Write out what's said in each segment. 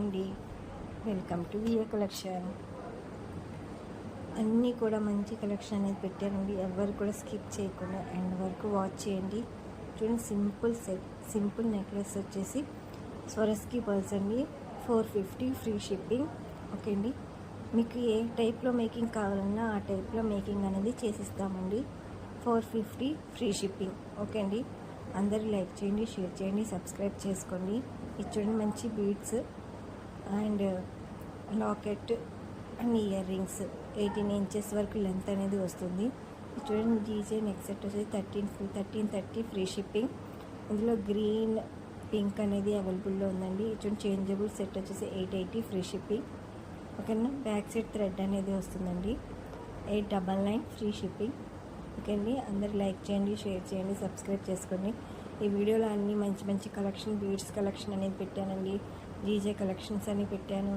అండి, welcome to VA collection. అన్నీ కూడా మంచి కలెక్షన్ అనేది పెట్టానండి. ఎవరు కూడా స్కిప్ చేయకుండా ఎండ్ వరకు వాచ్ చేయండి. చూడండి, సింపుల్ నెక్లెస్ వచ్చేసి స్వరస్కి పర్ల్స్ అండి. 450 ఫ్రీ షిప్పింగ్. ఓకే అండి, మీకు ఏ టైప్లో మేకింగ్ కావాలన్నా ఆ టైప్లో మేకింగ్ అనేది చేసిస్తామండి. 450 ఫ్రీ షిప్పింగ్. ఓకే అండి, అందరూ లైక్ చేయండి, షేర్ చేయండి, సబ్స్క్రైబ్ చేసుకోండి. ఇది చూడండి, మంచి beads and locket and ear rings 18 inches వరకు లెంత్ అనేది వస్తుంది. ఇది చూడండి, జీజే నెక్ సెట్ వచ్చేసి 1330 ఫ్రీ షిప్పింగ్. ఇందులో గ్రీన్ పింక్ అనేది అవైలబుల్లో ఉందండి. ఇది చూడండి, చేంజబుల్ సెట్ వచ్చేసి 880 ఫ్రీ షిప్పింగ్. ఓకేనా, బ్యాక్ సైడ్ థ్రెడ్ అనేది వస్తుందండి. 899 ఫ్రీ షిప్పింగ్. ఓకే అండి, అందరు లైక్ చేయండి, షేర్ చేయండి, సబ్స్క్రైబ్ చేసుకోండి. ఈ వీడియోలో అన్ని మంచి కలెక్షన్, బీడ్స్ కలెక్షన్ అనేది పెట్టానండి. జీజే కలెక్షన్స్ అని పెట్టాను.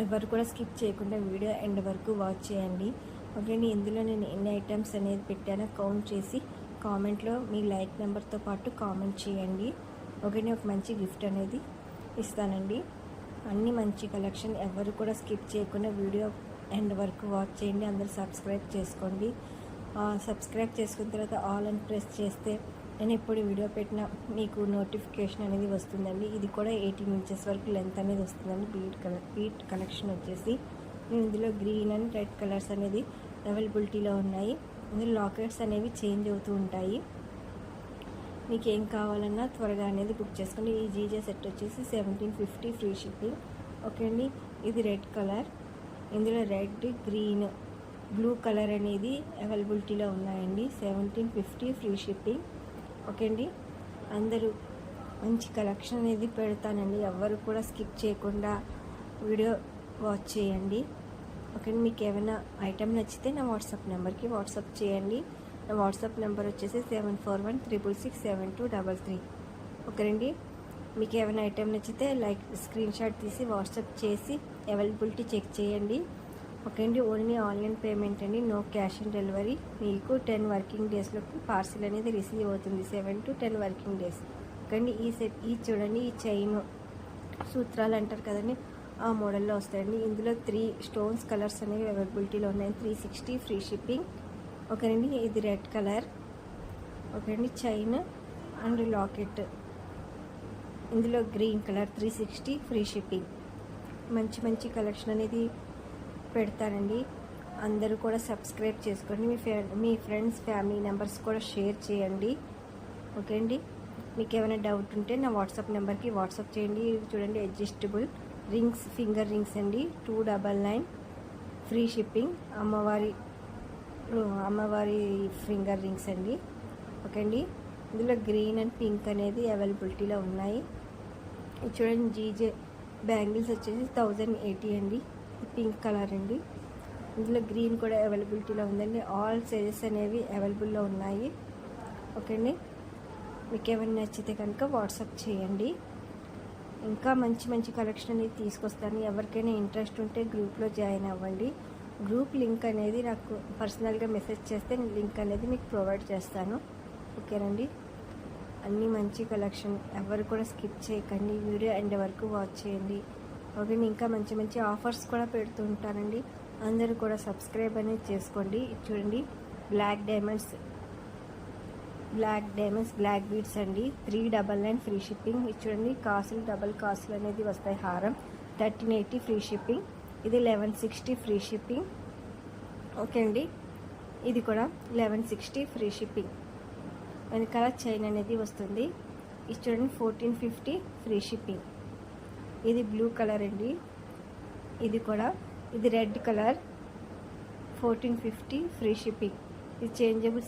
ఎవరు కూడా స్కిప్ చేయకుండా వీడియో ఎండ్ వరకు వాచ్ చేయండి. ఓకే అండి, ఇందులో నేను ఎన్ని ఐటమ్స్ అనేది పెట్టానో కౌంట్ చేసి కామెంట్లో మీ లైక్ నెంబర్తో పాటు కామెంట్ చేయండి. ఓకే, ఒక మంచి గిఫ్ట్ అనేది ఇస్తానండి. అన్ని మంచి కలెక్షన్, ఎవరు కూడా స్కిప్ చేయకుండా వీడియో ఎండ్ వరకు వాచ్ చేయండి. అందరూ సబ్స్క్రైబ్ చేసుకోండి. సబ్స్క్రైబ్ చేసుకున్న తర్వాత ఆల్ అని ప్రెస్ చేస్తే నేను ఎప్పుడు వీడియో పెట్టినా మీకు నోటిఫికేషన్ అనేది వస్తుందండి. ఇది కూడా 18 ఇంచెస్ వరకు లెంత్ అనేది వస్తుందండి. బీడ్ కలెక్షన్ వచ్చేసి ఇందులో గ్రీన్ అండ్ రెడ్ కలర్స్ అనేది అవైలబిలిటీలో ఉన్నాయి. ఇందులో లాకెట్స్ అనేవి చేంజ్ అవుతూ ఉంటాయి. మీకు ఏం కావాలన్నా త్వరగా అనేది బుక్ చేసుకోండి. ఈ జీజే సెట్ వచ్చేసి 1750 ఫ్రీ షిప్పింగ్. ఓకే అండి, ఇది రెడ్ కలర్. ఇందులో రెడ్, గ్రీన్, బ్లూ కలర్ అనేది అవైలబిలిటీలో ఉన్నాయండి. 1750 ఫ్రీ షిప్పింగ్. ఓకే అండి, అందరూ మంచి కలెక్షన్ అనేది పెడతానండి. ఎవరు కూడా స్కిప్ చేయకుండా వీడియో వాచ్ చేయండి. ఓకే అండి, మీకు ఏమైనా ఐటెం నచ్చితే నా వాట్సాప్ నెంబర్కి వాట్సాప్ చేయండి. నా వాట్సాప్ నెంబర్ వచ్చేసి 7416672233. ఓకే అండి, మీకు ఏమైనా ఐటెం నచ్చితే స్క్రీన్ షాట్ తీసి వాట్సాప్ చేసి అవైలబిలిటీ చెక్ చేయండి. ఓకే అండి, ఓన్లీ ఆన్లైన్ పేమెంట్ అండి, నో క్యాష్ ఆన్ డెలివరీ. మీకు 10 వర్కింగ్ డేస్లోకి పార్సిల్ అనేది రిసీవ్ అవుతుంది. 7 to 10 వర్కింగ్ డేస్. ఓకే అండి, ఈ చూడండి, ఈ చైన్ సూత్రాలు అంటారు కదండి, ఆ మోడల్లో వస్తాయండి. ఇందులో 3 స్టోన్స్ కలర్స్ అనేవి అవైలబిలిటీలో ఉన్నాయి. 360 ఫ్రీ షిప్పింగ్. ఓకే అండి, ఇది రెడ్ కలర్. ఓకే అండి, చైన్ అండ్ లాకెట్. ఇందులో గ్రీన్ కలర్ 360 ఫ్రీ షిప్పింగ్. మంచి కలెక్షన్ అనేది పెడతానండి. అందరూ కూడా సబ్స్క్రైబ్ చేసుకోండి. మీ ఫ్రెండ్స్, ఫ్యామిలీ మెంబర్స్ కూడా షేర్ చేయండి. ఓకే అండి, మీకు ఏమైనా డౌట్ ఉంటే నా వాట్సాప్ నెంబర్కి వాట్సాప్ చేయండి. చూడండి, అడ్జస్టబుల్ రింగ్స్, ఫింగర్ రింగ్స్ అండి. 299 ఫ్రీ షిప్పింగ్. అమ్మవారి ఫింగర్ రింగ్స్ అండి. ఓకే అండి, ఇందులో గ్రీన్ అండ్ పింక్ అనేది అవైలబిలిటీలో ఉన్నాయి. చూడండి, జీజే బ్యాంగిల్స్ వచ్చేసి 1080 అండి. పింక్ కలర్ అండి. ఇందులో గ్రీన్ కూడా అవైలబిలిటీలో ఉందండి. ఆల్ సైజెస్ అనేవి అవైలబుల్లో ఉన్నాయి. ఓకే అండి, మీకు ఏమైనా నచ్చితే కనుక వాట్సాప్ చేయండి. ఇంకా మంచి కలెక్షన్ అనేది తీసుకొస్తాను. ఎవరికైనా ఇంట్రెస్ట్ ఉంటే గ్రూప్లో జాయిన్ అవ్వండి. గ్రూప్ లింక్ అనేది నాకు పర్సనల్గా మెసేజ్ చేస్తే లింక్ అనేది మీకు ప్రొవైడ్ చేస్తాను. ఓకేనండి, అన్నీ మంచి కలెక్షన్, ఎవరు కూడా స్కిప్ చేయకండి. వీడియో ఎండ్ వరకు వాచ్ చేయండి. ఓకే, ఇంకా మంచి ఆఫర్స్ కూడా పెడుతూ ఉంటానండి. అందరూ కూడా సబ్స్క్రైబ్ అనేది చేసుకోండి. చూడండి, బ్లాక్ డైమండ్స్, బ్లాక్ బీడ్స్ అండి. 399 ఫ్రీ షిప్పింగ్. ఇది చూడండి, కాసులు, డబల్ కాసులు అనేది వస్తాయి. హారం 1380 ఫ్రీ షిప్పింగ్. ఇది 1160 ఫ్రీ షిప్పింగ్. ఓకే అండి, ఇది కూడా 1160 ఫ్రీ షిప్పింగ్. వెనకాల చైన్ అనేది వస్తుంది. ఇది చూడండి, 1450 ఫ్రీ షిప్పింగ్. ఇది బ్లూ కలర్ అండి. ఇది రెడ్ కలర్ 1450 ఫ్రీ షిప్పింగ్. ఇది చేంజబుల్